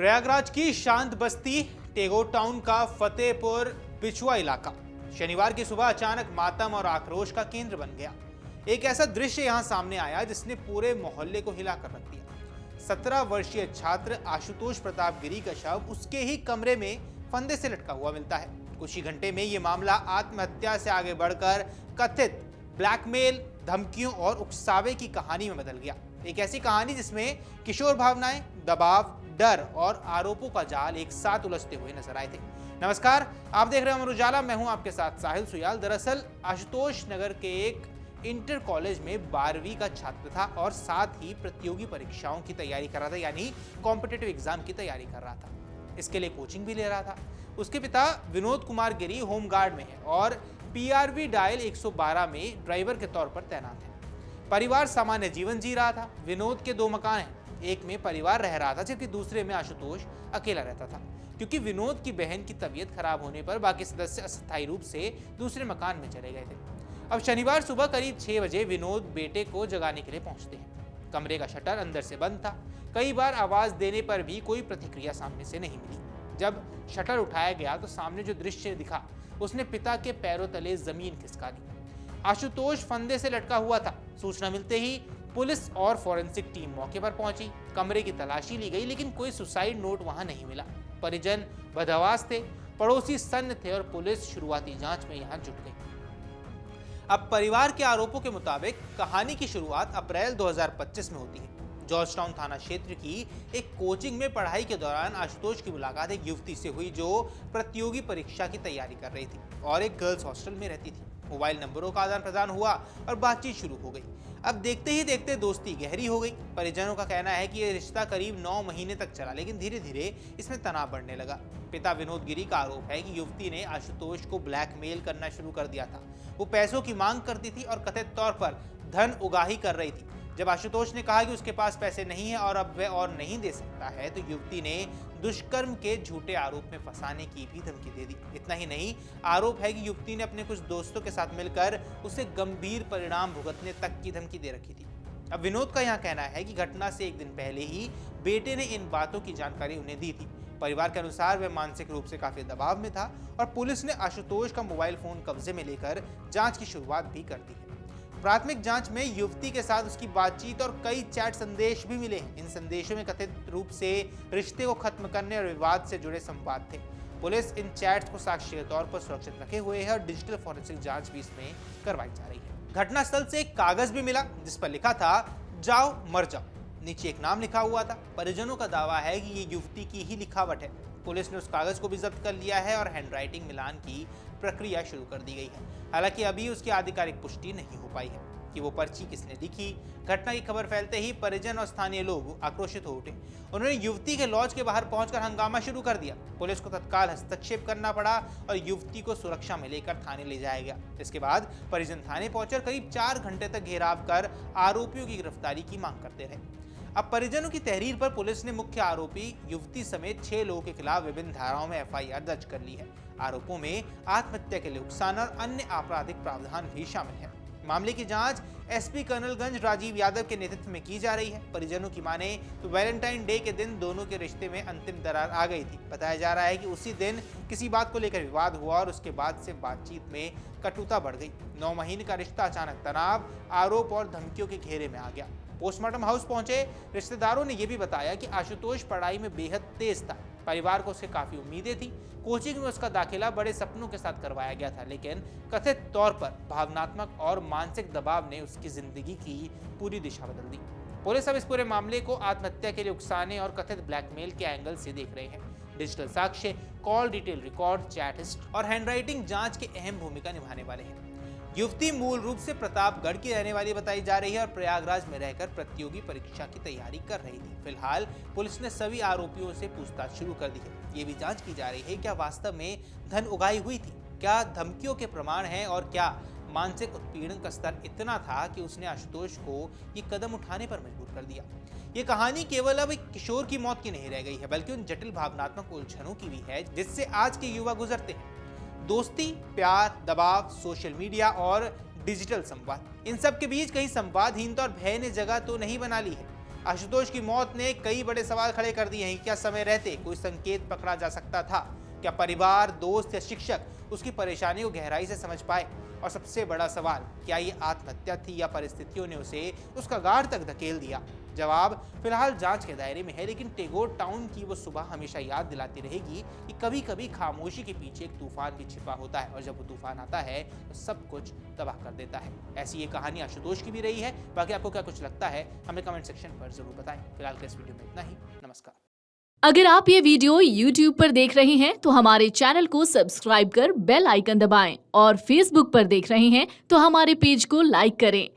प्रयागराज की शांत बस्ती टेगोर टाउन का फतेहपुर बिछुआ इलाका शनिवार की सुबह अचानक मातम और आक्रोश का केंद्र बन गया। एक ऐसा दृश्य यहां सामने आया जिसने पूरे मोहल्ले को हिलाकर रख दिया। 17 वर्षीय छात्र आशुतोष प्रताप गिरी का शव उसके ही कमरे में फंदे से लटका हुआ मिलता है। कुछ ही घंटे में यह मामला आत्महत्या से आगे बढ़कर कथित ब्लैकमेल, धमकियों और उकसावे की कहानी में बदल गया। एक ऐसी कहानी जिसमें किशोर भावनाएं, दबाव, डर और आरोपों का जाल एक साथ उलझते हुए नजर आए थे। नमस्कार, आप देख रहे हैं अमर उजाला। मैं हूं आपके साथ साहिल सुयाल। दरअसल आशुतोष नगर के एक इंटर कॉलेज में 12वीं का छात्र था और साथ ही प्रतियोगी परीक्षाओं की तैयारी कर रहा था, यानी कॉम्पिटिटिव एग्जाम की तैयारी कर रहा था। इसके लिए कोचिंग भी ले रहा था। उसके पिता विनोद कुमार गिरी होमगार्ड में है और PRV डायल 112 में ड्राइवर के तौर पर तैनात है। परिवार सामान्य जीवन जी रहा था। विनोद के 2 मकान हैं, एक में परिवार रह रहा था जबकि दूसरे में आशुतोष अकेला रहता था। क्योंकि विनोद की बहन की तबीयत खराब होने पर बाकी सदस्य अस्थायी रूप से दूसरे मकान में चले गए थे। अब शनिवार सुबह करीब 6 बजे विनोद बेटे को जगाने के लिए पहुंचते हैं। कमरे का शटर अंदर से बंद था। कई बार आवाज देने पर भी कोई प्रतिक्रिया सामने से नहीं मिली। जब शटर उठाया गया तो सामने जो दृश्य दिखा उसने पिता के पैरों तले जमीन खिसका दी। आशुतोष फंदे से लटका हुआ था। सूचना मिलते ही पुलिस और फॉरेंसिक टीम मौके पर पहुंची। कमरे की तलाशी ली गई लेकिन कोई सुसाइड नोट वहां नहीं मिला। परिजन बदहवास थे, पड़ोसी सन्न थे और पुलिस शुरुआती जांच में यहां जुट गई। अब परिवार के आरोपों के मुताबिक कहानी की शुरुआत अप्रैल 2025 में होती है। जॉर्ज टाउन थाना क्षेत्र की एक कोचिंग में पढ़ाई के दौरान आशुतोष की मुलाकात एक युवती से हुई जो प्रतियोगी परीक्षा की तैयारी कर रही थी और एक गर्ल्स हॉस्टल में रहती थी। मोबाइल नंबरों का आदान प्रदान हुआ और बातचीत शुरू हो गई। अब देखते ही देखते दोस्ती गहरी हो गई। परिजनों का कहना है कि यह रिश्ता करीब 9 महीने तक चला, लेकिन धीरे धीरे इसमें तनाव बढ़ने लगा। पिता विनोद गिरी का आरोप है कि युवती ने आशुतोष को ब्लैकमेल करना शुरू कर दिया था। वो पैसों की मांग करती थी और कथित तौर पर धन उगाही कर रही थी। जब आशुतोष ने कहा कि उसके पास पैसे नहीं है और अब वह और नहीं दे सकता है तो युवती ने दुष्कर्म के झूठे आरोप में फंसाने की भी धमकी दे दी। इतना ही नहीं, आरोप है कि युवती ने अपने कुछ दोस्तों के साथ मिलकर उसे गंभीर परिणाम भुगतने तक की धमकी दे रखी थी। अब विनोद का यह कहना है कि घटना से एक दिन पहले ही बेटे ने इन बातों की जानकारी उन्हें दी थी। परिवार के अनुसार वह मानसिक रूप से काफी दबाव में था और पुलिस ने आशुतोष का मोबाइल फोन कब्जे में लेकर जांच की शुरुआत भी कर दी है। प्राथमिक जांच में युवती के साथ उसकी बातचीत और कई चैट संदेश भी मिले हैं। इन संदेशों में कथित रूप से रिश्ते को खत्म करने और विवाद से जुड़े संवाद थे। पुलिस इन चैट्स को साक्ष्य के तौर पर सुरक्षित रखे हुए है और डिजिटल फॉरेंसिक जांच भी इसमें करवाई जा रही है। घटनास्थल से एक कागज भी मिला जिस पर लिखा था, जाओ मर जाओ। नीचे एक नाम लिखा हुआ था। परिजनों का दावा है कि ये युवती की ही लिखावट है। पुलिस ने उस कागज को भी जब्त कर लिया है और हैंडराइटिंग मिलान की प्रक्रिया शुरू कर दी गई है। हालांकि अभी उसकी आधिकारिक पुष्टि नहीं हो पाई है कि वो पर्ची किसने लिखी। घटना की खबर फैलते ही परिजन और स्थानीय लोग आक्रोशित हो उठे। उन्होंने युवती के लॉज के बाहर पहुंचकर हंगामा शुरू कर दिया। पुलिस को तत्काल हस्तक्षेप करना पड़ा और युवती को सुरक्षा में लेकर थाने ले जाया गया। इसके बाद परिजन थाने पहुंचकर करीब 4 घंटे तक घेराव कर आरोपियों की गिरफ्तारी की मांग करते रहे। अब परिजनों की तहरीर पर पुलिस ने मुख्य आरोपी युवती समेत 6 लोगों के खिलाफ विभिन्न धाराओं में FIR दर्ज कर ली है। आरोपों में आत्महत्या के लिए उकसाना और अन्य आपराधिक प्रावधान भी शामिल है। मामले की जांच SP कर्नलगंज राजीव यादव के नेतृत्व में की जा रही है। परिजनों की माने तो वैलेंटाइन डे के दिन दोनों के रिश्ते में अंतिम दरार आ गई थी। बताया जा रहा है कि उसी दिन किसी बात को लेकर विवाद हुआ और उसके बाद से बातचीत में कटुता बढ़ गई। 9 महीने का रिश्ता अचानक तनाव, आरोप और धमकियों के घेरे में आ गया। पोस्टमार्टम हाउस पहुंचे रिश्तेदारों ने यह भी बताया कि आशुतोष पढ़ाई में बेहद तेज था। परिवार को उससे काफी उम्मीदें थी। कोचिंग में उसका दाखिला बड़े सपनों के साथ करवाया गया था, लेकिन कथित तौर पर भावनात्मक और मानसिक दबाव ने उसकी जिंदगी की पूरी दिशा बदल दी। पुलिस अब इस पूरे मामले को आत्महत्या के लिए उकसाने और कथित ब्लैकमेल के एंगल से देख रहे हैं। डिजिटल साक्ष्य, call detail record, chat history और हैंडराइटिंग जांच की अहम भूमिका निभाने वाले हैं। युवती मूल रूप से प्रतापगढ़ की रहने वाली बताई जा रही है और प्रयागराज में रहकर प्रतियोगी परीक्षा की तैयारी कर रही थी। फिलहाल पुलिस ने सभी आरोपियों से पूछताछ शुरू कर दी है। ये भी जांच की जा रही है क्या वास्तव में धन उगाही हुई थी, क्या धमकियों के प्रमाण हैं और क्या मानसिक उत्पीड़न का स्तर इतना था कि उसने आशुतोष को ये कदम उठाने पर मजबूर कर दिया। ये कहानी केवल अब एक किशोर की मौत की नहीं रह गई है, बल्कि उन जटिल भावनात्मक उलझनों की भी है जिससे आज के युवा गुजरते हैं। दोस्ती, प्यार, दबाव, सोशल मीडिया और डिजिटल संवाद, इन सब के बीच कहीं संवादहीनता और भय ने जगह तो नहीं बना ली है। आशुतोष की मौत ने कई बड़े सवाल खड़े कर दिए हैं कि क्या समय रहते कोई संकेत पकड़ा जा सकता था? क्या परिवार, दोस्त या शिक्षक उसकी परेशानी को गहराई से समझ पाए? और सबसे बड़ा सवाल, क्या ये आत्महत्या थी या परिस्थितियों ने उसे उस कगार तक धकेल दिया? जवाब फिलहाल जांच के दायरे में है, लेकिन टैगोर टाउन की वो सुबह हमेशा याद दिलाती रहेगी कि कभी कभी खामोशी के पीछे एक तूफान भी छिपा होता है और जब वो तूफान आता है तो सब कुछ तबाह कर देता है। ऐसी ये कहानी आशुतोष की भी रही है। बाकी आपको क्या कुछ लगता है हमें कमेंट सेक्शन पर जरूर बताएं। फिलहाल के इस वीडियो में इतना ही। नमस्कार। अगर आप ये वीडियो YouTube पर देख रहे हैं तो हमारे चैनल को सब्सक्राइब कर बेल आइकन दबाएं और Facebook पर देख रहे हैं तो हमारे पेज को लाइक करें।